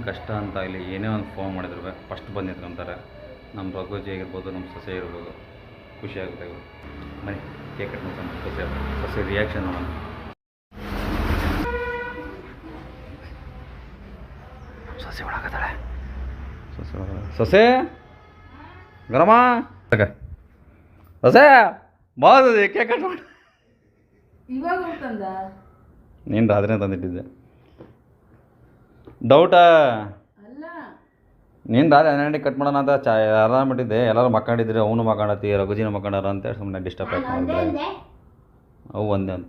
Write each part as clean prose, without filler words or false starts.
ಕಷ್ಟ ಅಂತ ಇಲ್ಲಿ ಏನೇ ಒಂದು ಫೋನ್ ಮಾಡಿದ್ರು ಫಸ್ಟ್ ಬಂದು ನಿಂತ್ಕೊಂತಾರೆ. ನಮ್ಮ ರಘುಜಿ ಆಗಿರ್ಬೋದು, ನಮ್ಮ ಸೊಸೆ ಇರ್ಬೋದು, ಖುಷಿ ಆಗುತ್ತೆ ಇವರು. ಬನ್ನಿ ಕೇಕ್ ಕಟ್ ಮಾಡ್ಕೊಂಡು ಸೊಸೆ ರಿಯಾಕ್ಷನ್ ನೋಡೋಣ. ಸೊಸೆ ಒಳಗತ್ತಾಳೆ. ಸೊಸೆ ಗರಮ ಸೊಸೆ ಬಾದು ಕೇಕ್ ಕಟ್ ಮಾಡಿ. ಇವಾಗ ತಂದ ನೀನು ರಾತ್ರಿ ತಂದಿಟ್ಟಿದ್ದೆ. ಡೌಟಾ? ಅಲ್ಲ, ನೀನು ರಾತ್ರಿ 12 ಕಟ್ ಮಾಡೋಣ ಅಂತ ಅಲಾರ್ಮ್ ಇಟ್ಟಿದ್ದೆ. ಎಲ್ಲರೂ ಮಕ್ಕಂಡಿದ್ರೆ ಅವನು ಮಕ್ಕಂಡತಿ, ರಘುಜಿನ ಮಕ್ಕಂಡಾರ ಅಂತ ಸುಮ್ಮನೆ ಡಿಸ್ಟರ್ಬ್ ಆಯ್ತು ಮಾಡಿದ್ರೆ ಅವು ಒಂದೇ ಅಂತ.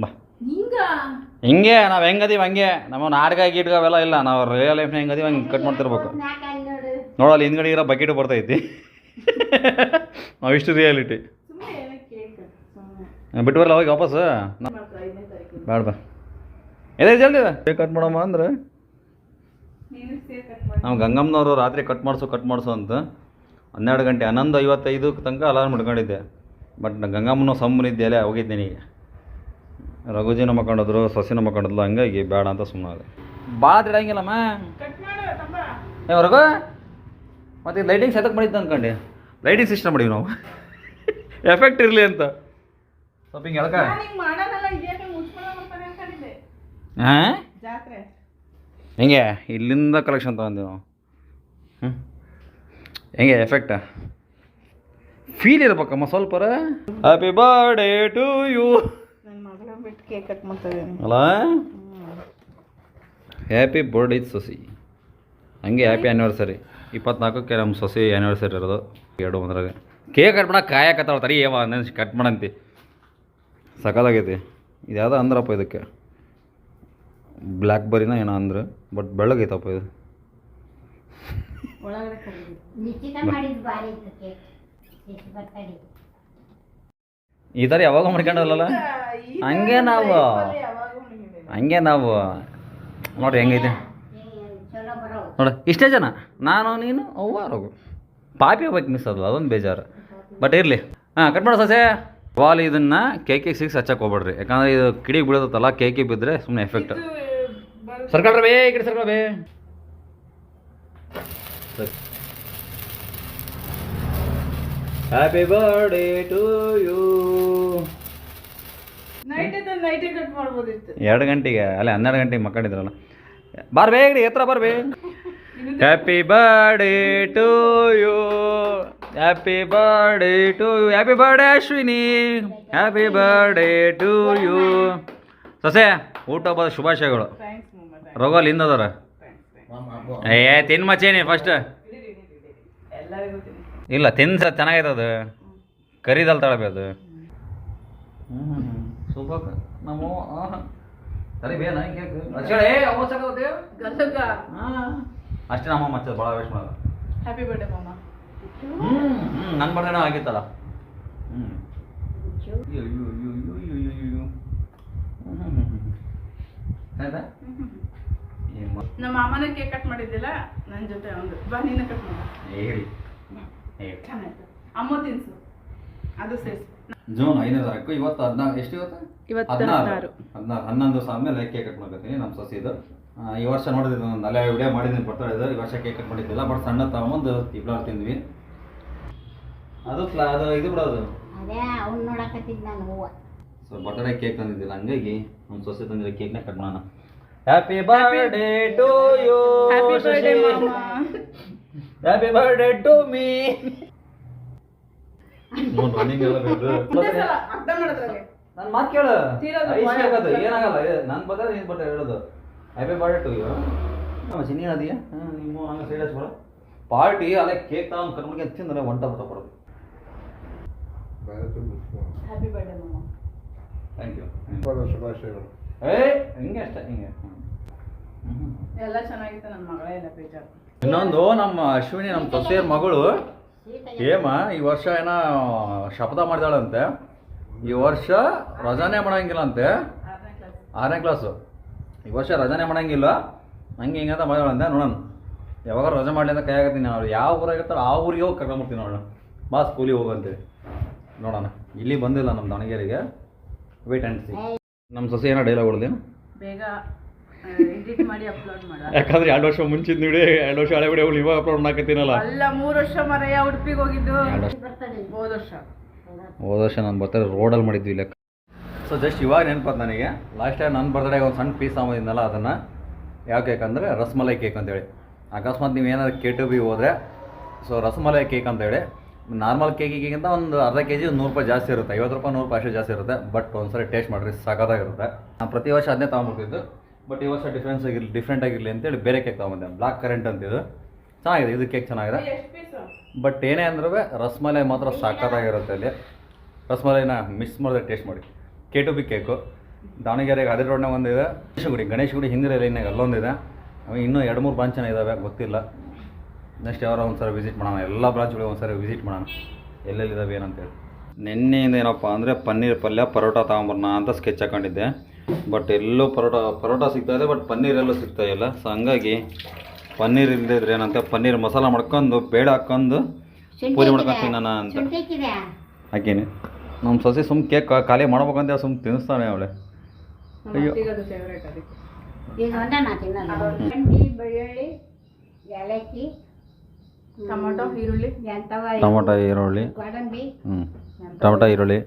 ಬಾ ಹಿಂಗೆ ನಾವು ಹೆಂಗದೀವಿ ಹಂಗೆ. ನಮ್ಮ ನಾಟಕ ಗೀಟ್ಗ ಅವೆಲ್ಲ ಇಲ್ಲ. ನಾವು ರಿಯಲ್ ಲೈಫ್ನ ಹೆಂಗದೀವಿ ಹಂಗೆ ಕಟ್ ಮಾಡ್ತಿರ್ಬೇಕು. ನೋಡಲ್ಲಿ ಹಿಂದ್ಗಡೆ ಇರೋ ಬಕೆಟು ಬರ್ತೈತಿ. ನಾವು ಇಷ್ಟು ರಿಯಾಲಿಟಿ ಬಿಟ್ಟು ಬರಲ್ಲ ಹೋಗಿ ವಾಪಸ್. ಬೇಡ ಬಾ ಎದೇ ಜಲ್ದಿ ಕೇಕ್ ಕಟ್ ಮಾಡಮ್ಮ ಅಂದ್ರೆ ನಾವು ಗಂಗಮ್ಮನವರು ರಾತ್ರಿ ಕಟ್ ಮಾಡಿಸು ಅಂತ 12 ಗಂಟೆ 11:55 ತನಕ ಅಲಾರ್ಮ್ ಹಿಡ್ಕೊಂಡಿದ್ದೆ. ಬಟ್ ಗಂಗಮ್ಮನೂ ಸಮ್ಮನಿದ್ದೆ ಅಲ್ಲೇ ಹೋಗಿದ್ದೀನಿ. ಈಗ ರಘುಜಿನ ಮಕ್ಕಂಡಿದ್ರು, ಸೊಸಿನ ಮಕ್ಕಂಡಿದ್ಲು, ಹಂಗಾಗಿ ಬೇಡ ಅಂತ ಸುಮ್ಮನೆ ಭಾಳ ತಿಳಂಗಿಲ್ಲಮ್ಮ. ಹೊರಗು ಮತ್ತು ಲೈಟಿಂಗ್ಸ್ ಎದಕ್ಕೆ ಮಾಡಿದ್ದು ಅಂದ್ಕೊಂಡು ಲೈಟಿಂಗ್ ಸಿಸ್ಟಮ್ ಮಾಡೀವಿ ನಾವು ಎಫೆಕ್ಟ್ ಇರಲಿ ಅಂತ. ಸ್ವಲ್ಪ ಹಿಂಗೆ ಎಳಕ ಹಾಂ ಹೆಂಗೆ ಇಲ್ಲಿಂದ ಕಲೆಕ್ಷನ್ ತೊಗೊಂತೀವಿ ನಾವು. ಹೆಂಗೆ ಎಫೆಕ್ಟ ಫೀಲ್ ಇರ್ಬೇಕಮ್ಮ ಸ್ವಲ್ಪರ. ಹ್ಯಾಪಿ ಬರ್ಡೇ ಟು ಯು ಅಲ್ಲ. ಹ್ಯಾಪಿ ಬರ್ಡೇ ಸೊಸಿ. ಹಂಗೆ ಹ್ಯಾಪಿ ಆ್ಯನಿವರ್ಸರಿ. 24ಕ್ಕೆ ನಮ್ಮ ಸೊಸಿ ಆ್ಯನಿವರ್ಸರಿ ಇರೋದು. 2 ಕೇಕ್ ಕಟ್ ಮಾಡಕ್ಕೆ ಕಾಯಕತ್ತಾವ ತರಿ ಏವ ನೆನ್ಸಿ ಕಟ್ ಮಾಡಂತಿ. ಸಕಾಲಾಗೈತಿ. ಇದು ಯಾವುದೋ ಅಂದ್ರಪ್ಪ ಇದಕ್ಕೆ ಬ್ಲ್ಯಾಕ್ಬೆರಿನ ಏನೋ ಅಂದ್ರೆ, ಬಟ್ ಬೆಳ್ಳಗೈತಪ್ಪ ಇದು. ಈ ಥರ ಯಾವಾಗ ಮಾಡ್ಕೊಂಡಲ್ಲ ಹಂಗೆ ನಾವು ನೋಡ್ರಿ ಹೆಂಗೈತೆ ನೋಡ. ಇಷ್ಟೇ ಜನ, ನಾನು ನೀನು ಅವ್ವಾರು ಪಾಪಿ ಹೋಗ್ಬೇಕು ಮಿಸ್ ಅದಲ್ಲ, ಅದೊಂದು ಬೇಜಾರು. ಬಟ್ ಇರಲಿ. ಹಾಂ ಕಟ್ ಮಾಡೋ ಸೊಸೆ. ವಾಲ್ ಇದನ್ನು ಕೇಕಿಗೆ ಸಿಕ್ಸ್ ಹಚ್ಚಕ್ಕೆ ಹೋಗ್ಬೇಡ್ರಿ, ಯಾಕಂದ್ರೆ ಇದು ಕಿಡಿಗೆ ಬೀಳೋದತ್ತಲ್ಲ. ಕೇಕಿಗೆ ಬಿದ್ದರೆ ಸುಮ್ಮನೆ ಎಫೆಕ್ಟ್. ಸರ್ಕಲ್ರ ಬೇ ಈ ಕಡೆ ಸರ್ಕಲ್ ಬೇ. Happy birthday to you. 2 ಗಂಟೆಗೆ ಅಲ್ಲೇ 12 ಗಂಟೆಗೆ ಮಕ್ಕಳಿದ್ರಲ್ಲ. ಬರ್ಬೇಡಿ ಎತ್ತರ ಬರ್ಬೇ. Happy birthday to you, happy birthday to you, happy birthday Ashwini, happy birthday to you. ಸೊಸೆ ಊಟ ಹಬ್ಬದ ಶುಭಾಶಯಗಳು. ರೋಗಲ್ಲಿ ಹಿಂದದವ್ರ ತಿನ್ ಮಚ್ಚೇನಿ ಫಸ್ಟ್ ಇಲ್ಲ ತಿನ್ಸ ಚೆನ್ನಾಗೈತದು. ಕರಿದಲ್ ತಳಬೇ ಅದು. ಸೂಪರ್ ನಮ್ಮ ಸರಿ ಬೇ ನನಗೆ ಅಷ್ಟೇ. ನಮ್ಮ ಮಚ್ಚದ ಭಾಳ ವೇಸ್ಟ್ ಮಾಡೋದು. ಹ್ಯಾಪಿ ಬರ್ಡೇ ಮಾಮ. ನನ್ನ ಬರ್ಡೇನೋ ಆಗಿತ್ತಲ್ಲ. ನಮ್ಮ ಮಾಮನ ಕೇಕ್ ಕಟ್ ಮಾಡಿದ್ದಿಲ್ಲ ನನ್ನ ಜೊತೆ ಒಂದು. ಬಾ ನೀನು ಕಟ್ ಮಾಡ. ಹೇಳಿ ಚೆನ್ನಾಯ್ತು. ಅಮ್ಮ ತಿನ್ಸು ಅದು ಸೇರಿಸಿ. ಜೂನ್ 5ನೇ ತಾರೀಕು. ಇವತ್ತು 14. ಎಷ್ಟು ಇವತ್ತು 16. 11 ದಿವಸ ಆದಮೇಲೆ ಕೇಕ್ ಕಟ್ ಮಾಡ್ಕೊತೀನಿ ನಮ್ಮ ಸೊಸೆದು. ಈ ವರ್ಷ ನೋಡಿದ್ದು ನಾನು ಅಲ್ಲೇ ವಿಡಿಯೋ ಮಾಡಿದ್ದೀನಿ ಬರ್ತಾಯಿದ್ದು. ಈ ವರ್ಷ ಕೇಕ್ ಕಟ್ ಮಾಡಿದ್ದಿಲ್ಲ, ಬಟ್ ಸಣ್ಣ ತಗೊಂಬಂದು ಇಬ್ಬರು ತಿಂದ್ವಿ. ಅದು ಇದು ಬಿಡೋದು ಸೊ ಬರ್ತಡೇ ಕೇಕ್ ತಂದಿದ್ದಿಲ್ಲ, ಹಂಗಾಗಿ ನಮ್ಮ ಸೊಸೆ ತಂದಿರೋ ಕೇಕ್ನ ಕಟ್ ಮಾಡೋಣ. Happy birthday to you, happy birthday ಮಾಮಾ, happy birthday to me. Running ಎಲ್ಲ ಬೇಕು. ನನ್ನ ಮಾತು ಕೇಳು, ಏನಾಗಲ್ಲ. ನನ್ನ ಬರ್ತಡೇ ನೀನು ಬರ್ತಡೇ ಹೇಳೋದು. Happy birthday to you. ಚಿನ್ನಿ ಅದೀಯ ನಿಮ್ಮ ಹಂಗೆ ಸೈಡ್ ಹಚ್ಬೇಡ. ಪಾರ್ಟಿ ಅಲ್ಲೇ ಕೇಕ್ ತಗೊಂಡು ಕರ್ಮಕ್ಕೆ ತಿಂದ್ರೆ ಒಂಟ ಬರೋದು. ಹ್ಯಾಪಿ ಬರ್ಡೇ ಮಾಮಾ. Thank you. ಶುಭಾಶಯಗಳು. ಹಿಂಗೆ ಅಷ್ಟೇ ಹಿಂಗೆ. ಎಲ್ಲ ಚೆನ್ನಾಗಿತ್ತು. ನನ್ನ ಮಗಳೇ ಎಲ್ಲ ಬೇಜಾರು. ಇನ್ನೊಂದು ನಮ್ಮ ಅಶ್ವಿನಿ ನಮ್ಮ ಸೊಸೆಯರ ಮಗಳು ಹೇಮ ಈ ವರ್ಷ ಏನೋ ಶಪಥ ಮಾಡಿದಾಳಂತೆ. ಈ ವರ್ಷ ರಜಾನೇ ಮಾಡಂಗಿಲ್ಲ ಅಂತೆ. 6ನೇ ಕ್ಲಾಸು. ಈ ವರ್ಷ ರಜಾನೇ ಮಾಡಂಗಿಲ್ಲ ಹಂಗೆ ಹಿಂಗಂತ ಮಾಡಿದಾಳಂತೆ. ನೋಡೋಣ ಯಾವಾಗ ರಜೆ ಮಾಡಲಿ ಅಂತ ಕೈ ಆಗತ್ತೀನಿ. ಅವ್ರು ಯಾವ ಊರಾಗಿರ್ತಾರೋ ಆ ಊರಿಗೆ ಹೋಗಿ ಕರ್ಕೊಂಡ್ಬಿಡ್ತೀನಿ. ನೋಡೋಣ ಬಾ ಸ್ಕೂಲಿಗೆ ಹೋಗಂತೇಳಿ. ನೋಡೋಣ ಇಲ್ಲಿ ಬಂದಿಲ್ಲ ನಮ್ಮ ದಾವಣಗೆರೆಗೆ. Wait and see. ನಮ್ಮ ಸೊಸೆ ಏನೋ ಡೈಲಾಗ್ ಹೊಡೆದೇನು ಬೇಗ ಎಡಿಟ್ ಮಾಡಿ ಅಪ್ಲೋಡ್ ಮಾಡ. ಯಾಕಂದ್ರೆ 2 ವರ್ಷ ಮುಂಚಿನ ವಿಡಿಯೋ 2 ವರ್ಷ ಹಳೆ ವಿಡಿಯೋಗಳು ಇವಾಗ ಅಪ್ಲೋಡ್ ಮಾಡಕತ್ತೀನಲ್ಲ. ಅಲ್ಲ 3 ವರ್ಷ ಮರೆಯ ಉಡುಪಿಗೆ ಹೋಗಿದ್ದು ಹೋದ ವರ್ಷ ನಾನು ಬರ್ತಾರೆ ರೋಡಲ್ಲಿ ಮಾಡಿದ್ವಿ ಲೆಕ್ಕ. ಸೊ ಜಸ್ಟ್ ಇವಾಗ ನೆನಪತ್ತು ನನಗೆ. ಲಾಸ್ಟ್ ಟೈಮ್ ನನ್ನ ಬರ್ತ್ಡೇಗೆ ಒಂದು ಸಣ್ಣ ಪೀಸ್ ತಗೊಂಡಿದ್ನಲ್ಲ, ಅದನ್ನು ಯಾವ ಕೇಕ್ ಅಂದರೆ ರಸಮಲೈ ಕೇಕ್ ಅಂತೇಳಿ. ಅಕಸ್ಮಾತ್ ನೀವು ಏನಾದ್ರು K2B ಹೋದರೆ ಸೊ ರಸಮಲೈ ಕೇಕ್ ಅಂತೇಳಿ ನಾರ್ಮಲ್ ಕೇಕಿಗಿಂತ ಒಂದು ಅರ್ಧ kg 100 ರೂಪಾಯಿ ಜಾಸ್ತಿ ಇರುತ್ತೆ, 50 ರೂಪಾಯಿ 100 ರೂಪಾಯಿ ಅಷ್ಟೇ ಜಾಸ್ತಿ ಇರುತ್ತೆ. ಬಟ್ ಒಂದ್ಸರಿ ಟೇಸ್ಟ್ ಮಾಡಿರಿ, ಸಖತ್ತಾಗಿರುತ್ತೆ. ನಾನು ಪ್ರತಿ ವರ್ಷ ಅದನ್ನೇ ತೊಗೊಂಡ್ಬಿಟ್ಟಿದ್ದು. ಬಟ್ ಈ ವರ್ಷ ಡಿಫ್ರೆಂಟ್ ಆಗಿರಲಿ ಅಂತೇಳಿ ಬೇರೆ ಕೇಕ್ ತೊಗೊಂಬಂದೆ, ಬ್ಲಾಕ್ ಕರೆಂಟ್ ಅಂತಿದ್ದು. ಚೆನ್ನಾಗಿದೆ, ಇದು ಕೇಕ್ ಚೆನ್ನಾಗಿದೆ. ಬಟ್ ಏನೇ ಅಂದ್ರೂ ರಸಮಲೈ ಮಾತ್ರ ಸಖತ್ತಾಗಿರುತ್ತೆ. ಅಲ್ಲಿ ರಸಮಲೈನ ಮಿಸ್ ಮಾಡಿದ್ರೆ ಟೇಸ್ಟ್ ಮಾಡಿ. K2B ಕೇಕು ದಾವಣಗೆರೆಗೆ ಅದೇ ರೋಡ್ನಾಗ ಒಂದಿದೆ, ಗಣೇಶ ಗುಡಿ ಹಿಂದಿನ ಲೈನಾಗ ಅಲ್ಲೊಂದಿದೆ. ಇನ್ನೂ 2-3 ಬ್ರಾಂಚನ ಇದ್ದಾವೆ, ಗೊತ್ತಿಲ್ಲ. ನೆಕ್ಸ್ಟ್ ಯಾರೋ ಒಂದು ಸರಿ ವಿಸಿಟ್ ಮಾಡೋಣ, ಎಲ್ಲ ಬ್ರಾಂಚ್ಗಳಿಗೆ ಒಂದು ಸರಿ ವಿಸಿಟ್ ಮಾಡೋಣ ಎಲ್ಲೆಲ್ಲಿದ್ದಾವೆ ಏನಂತೇಳಿ. ನಿನ್ನೆಯಿಂದ ಏನಪ್ಪ ಅಂದರೆ ಪನ್ನೀರ್ ಪಲ್ಯ ಪರೋಟ ತೊಗೊಂಬರೋಣ ಅಂತ ಸ್ಕೆಚ್ ಹಾಕೊಂಡಿದ್ದೆ. ಬಟ್ ಎಲ್ಲೂ ಪರೋಟ ಸಿಗ್ತಾಯಿದೆ, ಬಟ್ ಪನ್ನೀರ್ ಎಲ್ಲೂ ಸಿಗ್ತಾಯಿಲ್ಲ. ಸೊ ಹಂಗಾಗಿ ಪನ್ನೀರ್ ಇಲ್ಲದೆ ಇದ್ರೆ ಏನಂತೆ ಪನ್ನೀರ್ ಮಸಾಲ ಮಾಡ್ಕೊಂಡು ಬೇಳೆ ಹಾಕ್ಕೊಂಡು ಪೂರಿ ಮಾಡ್ಕೊತೀನಿ ನಾನು ಅಂತ ಹಾಕೀನಿ. ನಮ್ಮ ಸೊಸೆ ಸುಮ್ಮ ಕೇಕ್ ಖಾಲಿ ಮಾಡ್ಬೇಕಂತ ಸುಮ್ಮ ತಿನ್ನಿಸ್ತಾನೆ ಅವಳೆ. ಅಯ್ಯೋ ಬೆಳ್ಳುಳ್ಳಿ ಏಲಕ್ಕಿ ಟೊಮೊಟೊ ಈರುಳ್ಳಿ ಟೊಮೊಟೊ ಈರುಳ್ಳಿ ಗೋಡಂಬಿ ಟೊಮೊಟೊ ಈರುಳ್ಳಿ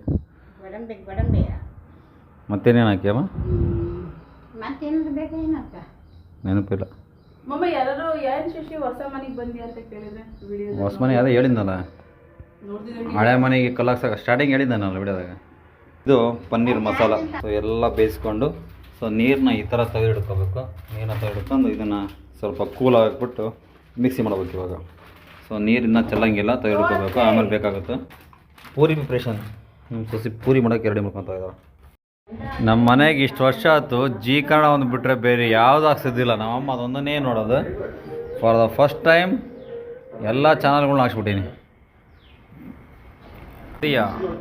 ಗೋಡಂಬಿ ಮತ್ತೇನೇನು ಹಾಕ್ಯಮ್ಮ ಮತ್ತೇನಾದ್ರು ಬೇಕಾ ನೆನಪಿಲ್ಲ. ಮಮ್ಮ ಯಾರು ಏನು ಶಶಿ ಹೊಸ ಮನೆಗೆ ಬಂದಿ ಅಂತ ಕೇಳಿದ್ರೆ ವಿಡಿಯೋ ಹೊಸ ಮನೆ ಅದೇ ಹೇಳಿದ್ನಲ್ಲ, ಹಳೆ ಮನೆಗೆ ಕಲ್ಲಾಕ್ಸಕ್ಕೆ ಸ್ಟಾರ್ಟಿಂಗ್ ಹೇಳಿದ್ದಾನಲ್ಲ ವಿಡಿಯೋದಾಗ. ಇದು ಪನ್ನೀರ್ ಮಸಾಲ. ಸೊ ಎಲ್ಲ ಬೇಯಿಸ್ಕೊಂಡು ಸೊ ನೀರನ್ನ ಈ ಥರ ತೆಗೆದಿಡ್ಕೋಬೇಕು. ನೀರನ್ನ ತೆಗೆದಿಡ್ಕೊಂಡು ಇದನ್ನು ಸ್ವಲ್ಪ ಕೂಲ್ ಆಗಿಬಿಟ್ಟು ಮಿಕ್ಸಿ ಮಾಡ್ಬೇಕು ಇವಾಗ. ಸೊ ನೀರನ್ನ ಚೆಲ್ಲಂಗಿಲ್ಲ, ತೆಗೆದಿಡ್ಕೋಬೇಕು. ಆಮೇಲೆ ಬೇಕಾಗುತ್ತೆ ಪೂರಿ ಪ್ರಿಪ್ರೇಷನ್. ಸೊಸಿ ಪೂರಿ ಮಾಡೋಕ್ಕೆ ರೆಡಿ ಮಾಡ್ಕೊತಾ ಇದ್ದಾರೆ. ನಮ್ಮ ಮನೆಗೆ ಇಷ್ಟು ವರ್ಷ ಆಯ್ತು ಜೀ ಕನ್ನಡ ಒಂದು ಬಿಟ್ಟರೆ ಬೇರೆ ಯಾವುದು ಹಾಕ್ಸಿದ್ದಿಲ್ಲ. ನಮ್ಮಮ್ಮ ಅದೊಂದನ್ನೇ ನೋಡೋದು. ಫಾರ್ ದ ಫಸ್ಟ್ ಟೈಮ್ ಎಲ್ಲ ಚಾನಲ್ಗಳ್ನ ಹಾಕ್ಸ್ಬಿಟ್ಟೀನಿ.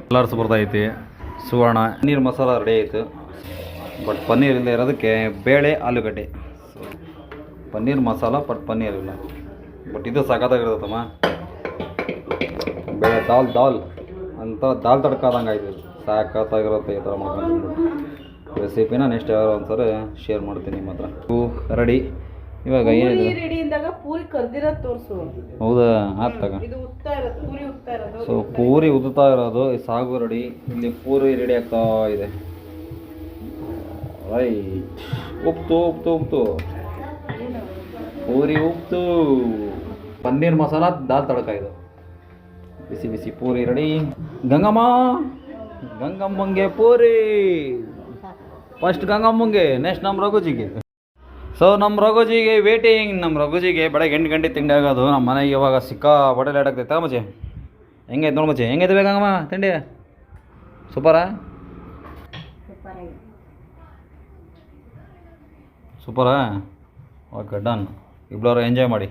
ಕಲರ್ಸ್ ಬರ್ತೈತಿ. ಸುವರ್ಣ ಪನ್ನೀರ್ ಮಸಾಲ ರೆಡಿ ಆಯಿತು. ಬಟ್ ಪನ್ನೀರ್ ಇಲ್ಲದೆ ಇರೋದಕ್ಕೆ ಬೇಳೆ ಆಲೂಗಡ್ಡೆ. ಪನ್ನೀರ್ ಮಸಾಲ ಬಟ್ ಪನ್ನೀರ್ ಇಲ್ಲ. ಬಟ್ ಇದು ಸಖತ್ತಾಗಿರುತ್ತಮ್ಮ. ಬೇಳೆ ದಾಲ್ ಅಂತ ದಾಲ್ ತಡ್ಕಾದಂಗೆ ಆಯ್ತು. ಸಾಕತ್ತಾಗಿರುತ್ತೆ ಈ ಥರ ಮಾಡ್ಕೊಂಡು. ರೆಸಿಪಿನ ನೆಕ್ಸ್ಟ್ ಯಾರೋ ಒಂದ್ಸರಿ ಶೇರ್ ಮಾಡ್ತೀನಿ ನಿಮ್ಮ ಹತ್ರ. ರೆಡಿ. ಇವಾಗ ಏನಿದೆ ರೆಡಿ ಇಂದಾಗ ಪೂರಿ ಕರ್ದಿರೋದು ತೋರಿಸು. ಹೌದಾ, ಆಯ್ತು ತಗ. ಇದು ಉತ್ತಾ ಇರೋದು ಪೂರಿ ಉತ್ತಾ ಇರೋದು. ಸೊ ಪೂರಿ ಉದುತ್ತಾ ಇರೋದು. ಸಾಗು ರೆಡಿ. ಇಲ್ಲಿ ಪೂರಿ ರೆಡಿ ಆಗ್ತಾ ಇದೆ. ರೈಟ್. ಉಪ್ತು ಪೂರಿ ಉಪ್ತು. ಪನ್ನೀರ್ ಮಸಾಲ ದಾಲ್ ತಡಕ ಇದು. ಬಿಸಿ ಬಿಸಿ ಪೂರಿ ರೆಡಿ. ಗಂಗಮ್ಮಂಗೆ ಪೂರಿ. ಫಸ್ಟ್ ಗಂಗಮ್ಮಂಗೆ, ನೆಕ್ಸ್ಟ್ ನಮ್ಮ ರಘುಜಿಗೆ. ಸೊ ನಮ್ಮ ರಘುಜಿಗೆ ವೇಟಿಂಗ್. ನಮ್ಮ ರಘುಜಿಗೆ ಬೆಳಗ್ಗೆ 8 ಗಂಟೆ ತಿಂಡಿ ಆಗೋದು. ನಮ್ಮ ಮನೆಗೆ ಇವಾಗ ಸಿಕ್ಕಾಪಟ್ಟೆ ಲೇಟ್ ಆಗ್ತೈತೆ ಮಚ್ಚೆ. ಹೆಂಗೈತೆ ನೋಡಿ ಮಚ್ಚೆ, ಹೆಂಗೈತೆ ಬೇಕಂಗಮ್ಮ ತಿಂಡಿ? ಸೂಪರಾ? Okay done. ಇಬ್ಬರು ಎಂಜಾಯ್ ಮಾಡಿ.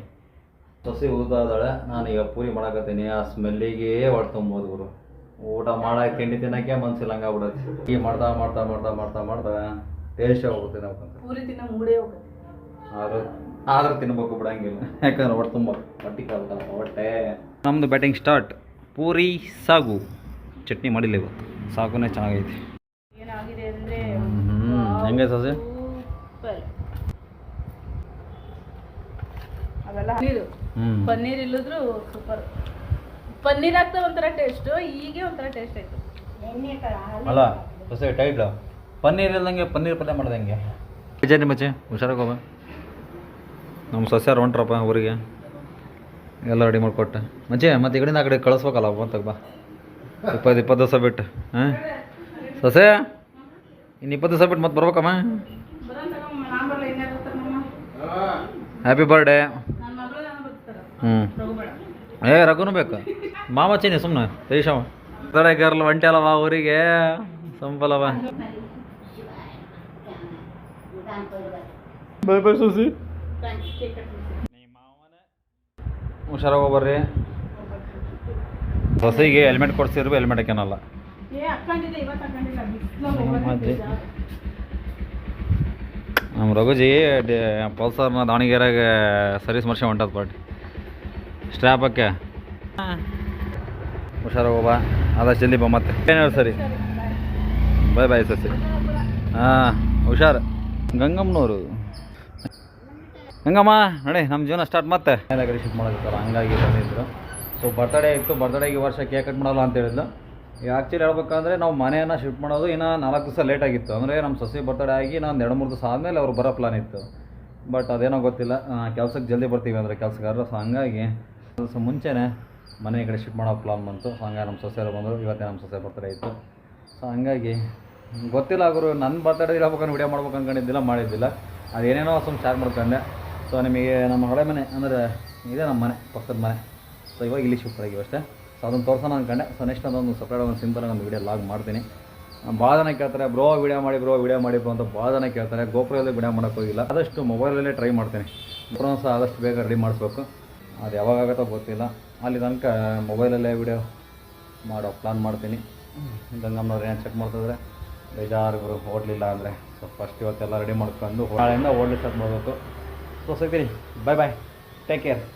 ಸೊಸೆ ಉದಾದಾಳೆ. ನಾನು ಈಗ ಪೂರಿ ಮಾಡಕತ್ತೀನಿ. ಆ ಸ್ಮೆಲ್ಲಿಗೆ ಹೊಟ್ಟೆ ತುಂಬೋದು ಗುರು. ಊಟ ಮಾಡಕ್ಕೆ ತಿಂಡಿ ತಿನ್ನೋಕ್ಕೆ ಮನ್ಸಿಲ್ಲ, ಹಂಗಾಗ್ಬಿಡತ್ತೆ. ಈ ಮಾಡ್ತಾ ಟೇಸ್ಟ್ ಹೋಗುತ್ತೆ ನಾವು. ಪೂರಿ ತಿನ್ನೋ ಮೂಡೇ ಹೋಗುತ್ತೆ. ಆದ್ರೆ ತಿನ್ಬೇಕು ಬಿಡಂಗಿಲ್ಲ, ಯಾಕಂದ್ರೆ ಹೊಟ್ಟೆ ತುಂಬ ಹೊಟ್ಟೆ. ನಮ್ಮದು ಬ್ಯಾಟಿಂಗ್ ಸ್ಟಾರ್ಟ್. ಪೂರಿ ಸಾಗು ಚಟ್ನಿ ಮಾಡಿಲ್ಲ ಇವತ್ತು. ಸಾಗುನೇ ಚೆನ್ನಾಗೈತಿ. ಏನಾಗಿದೆ ಅಂದರೆ ಹೆಂಗೆ ಸೊಸೆ? ಅವೆಲ್ಲ ಪನ್ನೀರ್ ಇಲ್ಲಿದ್ರು ಸೂಪರ್. ಪನ್ನೀರ್ ಆಗ್ತಾ ಒಂಥರ ಟೇಸ್ಟು, ಹೀಗೆ ಒಂಥರ ಟೇಸ್ಟ್ ಆಯ್ತು. ಅಲ್ಲ ಸೊಸೆ ಟೈಟ್ ಪನ್ನೀರ್ ಇಲ್ದಂಗೆ ಪನ್ನೀರ್ ಪಲ್ಯ ಮಾಡ್ದಂಗೆ. ಬೇಜಾರಿ ಮಚ್ಚೆ, ಹುಷಾರಾಗೋಬ. ನಮ್ಮ ಸೊಸೆಯಾರು ಹೊಂಟ್ರಪ್ಪ ಊರಿಗೆ. ಎಲ್ಲ ರೆಡಿ ಮಾಡಿಕೊಟ್ಟೆ ಮಚ್ಚೆ. ಮತ್ತು ಈ ಕಡೆಯಿಂದ ಆ ಕಡೆ ಕಳಿಸ್ಬೇಕಲ್ಲ ಬಂತಾಗ ಬಾ. 20 ದಿವಸ ಬಿಟ್ಟು. ಹಾಂ ಸೊಸೆ, ಇನ್ನು 20 ದಿವಸ ಬಿಟ್ಟು ಮತ್ತೆ ಬರ್ಬೇಕಮ್ಮ. Happy birthday. ರಘುನು ಬೇಕು. ಮಾಮಚ್ಚಿನಿ ಸುಮ್ಮನೆ ತೇಶವ ತಡೆ ಗರ್ಲ್ ಒಂಟೆ ಅಲ್ಲವ ಊರಿಗೆ. ಸಂಪಲವ. ಬೈ ಬೈ ಸೂಸಿ. ಹುಷಾರಾಗೋಗ್ಬರ್ರಿ. ಸೊಸೆಗೆ ಹೆಲ್ಮೆಟ್ ಕೊಡ್ಸಿದ್ರು, ಹೆಲ್ಮೆಟ್ ಹಾಕ್ಯಾನಲ್ಲ. ನಮ್ಮ ರಘುಜಿ ಪಲ್ಸರ್ನ ದಾವಣಗೆರೆಗೆ ಸರ್ವಿಸ್ ಮಾಡ್ಸಿ ಹೊಂಟದ ಪಾಟಿ. ಸ್ಟ್ರ್ಯಾಪ್ ಹಾಕ್ಯ. ಹುಷಾರಾಗೋಬ. ಆದಷ್ಟು ಜಲ್ದಿ ಬಾ ಮತ್ತೆ. ಏನು ಸರಿ. ಬೈ ಬಾಯ್ ಸಸಿ. ಹಾಂ ಹುಷಾರು. ಗಂಗಮ್ಮನವರು ಹಂಗಮ್ಮ ನೋಡಿ ನಮ್ಮ ಜೀವನ ಸ್ಟಾರ್ಟ್ ಮತ್ತೆ ಗಾಡಿ ಶಿಫ್ಟ್ ಮಾಡೋದಿತ್ತಲ್ಲ ಹಂಗಾಗಿ ಬಂದಿದ್ರು. ಸೊ ಬರ್ತಡೇ ಇತ್ತು, ಬರ್ತಡೇಗೆ ಈ ವರ್ಷ ಕೇಕ್ ಕಟ್ ಮಾಡಲ್ಲ ಅಂತ ಹೇಳಿದ್ಲು. ಈಗ ಆ್ಯಕ್ಚುಲಿ ಹೇಳ್ಬೇಕಂದ್ರೆ ನಾವು ಮನೆಯನ್ನು ಶಿಫ್ಟ್ ಮಾಡೋದು ಇನ್ನೂ 4 ದಿವಸ ಲೇಟ್ ಆಗಿತ್ತು. ಅಂದರೆ ನಮ್ಮ ಸೊಸೆ ಬರ್ತಡೇ ಆಗಿ ನಾನು 2-3 ದಿವಸ ಆದಮೇಲೆ ಅವ್ರು ಬರೋ ಪ್ಲಾನ್ ಇತ್ತು. ಬಟ್ ಅದೇನೋ ಗೊತ್ತಿಲ್ಲ, ಕೆಲ್ಸಕ್ಕೆ ಜಲ್ದಿ ಬರ್ತೀವಿ ಅಂದರೆ ಕೆಲಸಗಾರರು. ಸೊ ಹಂಗಾಗಿ ಸ್ವಲ್ಪ ಮುಂಚೆನೇ ಮನೆ ಕಡೆ ಶಿಫ್ಟ್ ಮಾಡೋ ಪ್ಲಾನ್ ಬಂತು. ಸೊ ಹಂಗಾಗಿ ನಮ್ಮ ಸೊಸೆಯರು ಬಂದರು. ಇವತ್ತೇ ನಮ್ಮ ಸೊಸೆ ಬರ್ತಡೇ ಇತ್ತು. ಸೊ ಹಂಗಾಗಿ ಗೊತ್ತಿಲ್ಲ ಅವರು ನನ್ನ ಬರ್ತಡೇ ಹೇಳ್ಬೇಕಂದ್ರೆ ವಿಡಿಯೋ ಮಾಡ್ಬೇಕು ಅಂದ್ಕೊಂಡಿದ್ದಿಲ್ಲ, ಮಾಡಿದ್ದಿಲ್ಲ. ಅದೇನೇನೋ ಸ್ವಲ್ಪ ಶೇರ್ ಮಾಡ್ಕೊಂಡೆ. ಸೊ ನಿಮಗೆ ನಮ್ಮ ಹಳೆ ಮನೆ ಅಂದರೆ ಇದೇ ನಮ್ಮ ಮನೆ, ಪಕ್ಕದ ಮನೆ. ಸೊ ಇವಾಗ ಇಲ್ಲಿ ಶಿಫ್ಟ್ ಆಗಿವೆ ಅಷ್ಟೇ. ಸೊ ಅದನ್ನು ತೋರ್ಸೋಣ ಅಂದ್ಕೊಂಡೆ. ಸೊ ನೆಕ್ಸ್ಟ್ ಅದೊಂದು ಸಪ್ರೇಟ್ ಒಂದು ಸಿಂಪಲ್ ಒಂದು ವೀಡಿಯೋ ಲಾಗ್ ಮಾಡ್ತೀನಿ. ಭಾಳ ಜನ ಕೇಳ್ತಾರೆ ಬ್ರೋ ವೀಡಿಯೋ ಮಾಡಿ ಬ್ರೋ ಅಂತ ಭಾಳ ಜನ ಕೇಳ್ತಾರೆ. ಗೋಪುರದಲ್ಲಿ ವೀಡಿಯೋ ಮಾಡೋಕ್ಕೆ ಹೋಗಿಲ್ಲ, ಆದಷ್ಟು ಮೊಬೈಲಲ್ಲೇ ಟ್ರೈ ಮಾಡ್ತೀನಿ. ಗೋಪುರನ ಸಹ ಆದಷ್ಟು ಬೇಗ ರೆಡಿ ಮಾಡಿಸ್ಬೇಕು. ಅದು ಯಾವಾಗ ಆಗುತ್ತೋ ಗೊತ್ತಿಲ್ಲ. ಅಲ್ಲಿ ತನಕ ಮೊಬೈಲಲ್ಲೇ ವೀಡಿಯೋ ಮಾಡೋ ಪ್ಲಾನ್ ಮಾಡ್ತೀನಿ. ಗಂಗಮ್ಮನವ್ರು ಏನು ಚೆಕ್ ಮಾಡ್ತಿದ್ರೆ ಬೇಜಾರು ಓಡಲಿಲ್ಲ ಅಂದರೆ ಸೊ ಫಸ್ಟ್ ಇವತ್ತೆಲ್ಲ ರೆಡಿ ಮಾಡ್ಕೊಂಡು ನಾಳೆಯಿಂದ ಓಡಲಿ ಸ್ಟಾರ್ಟ್ ಮಾಡಬೇಕು. ಸೊ ಸಿಗ್ತೀನಿ. Bye take care.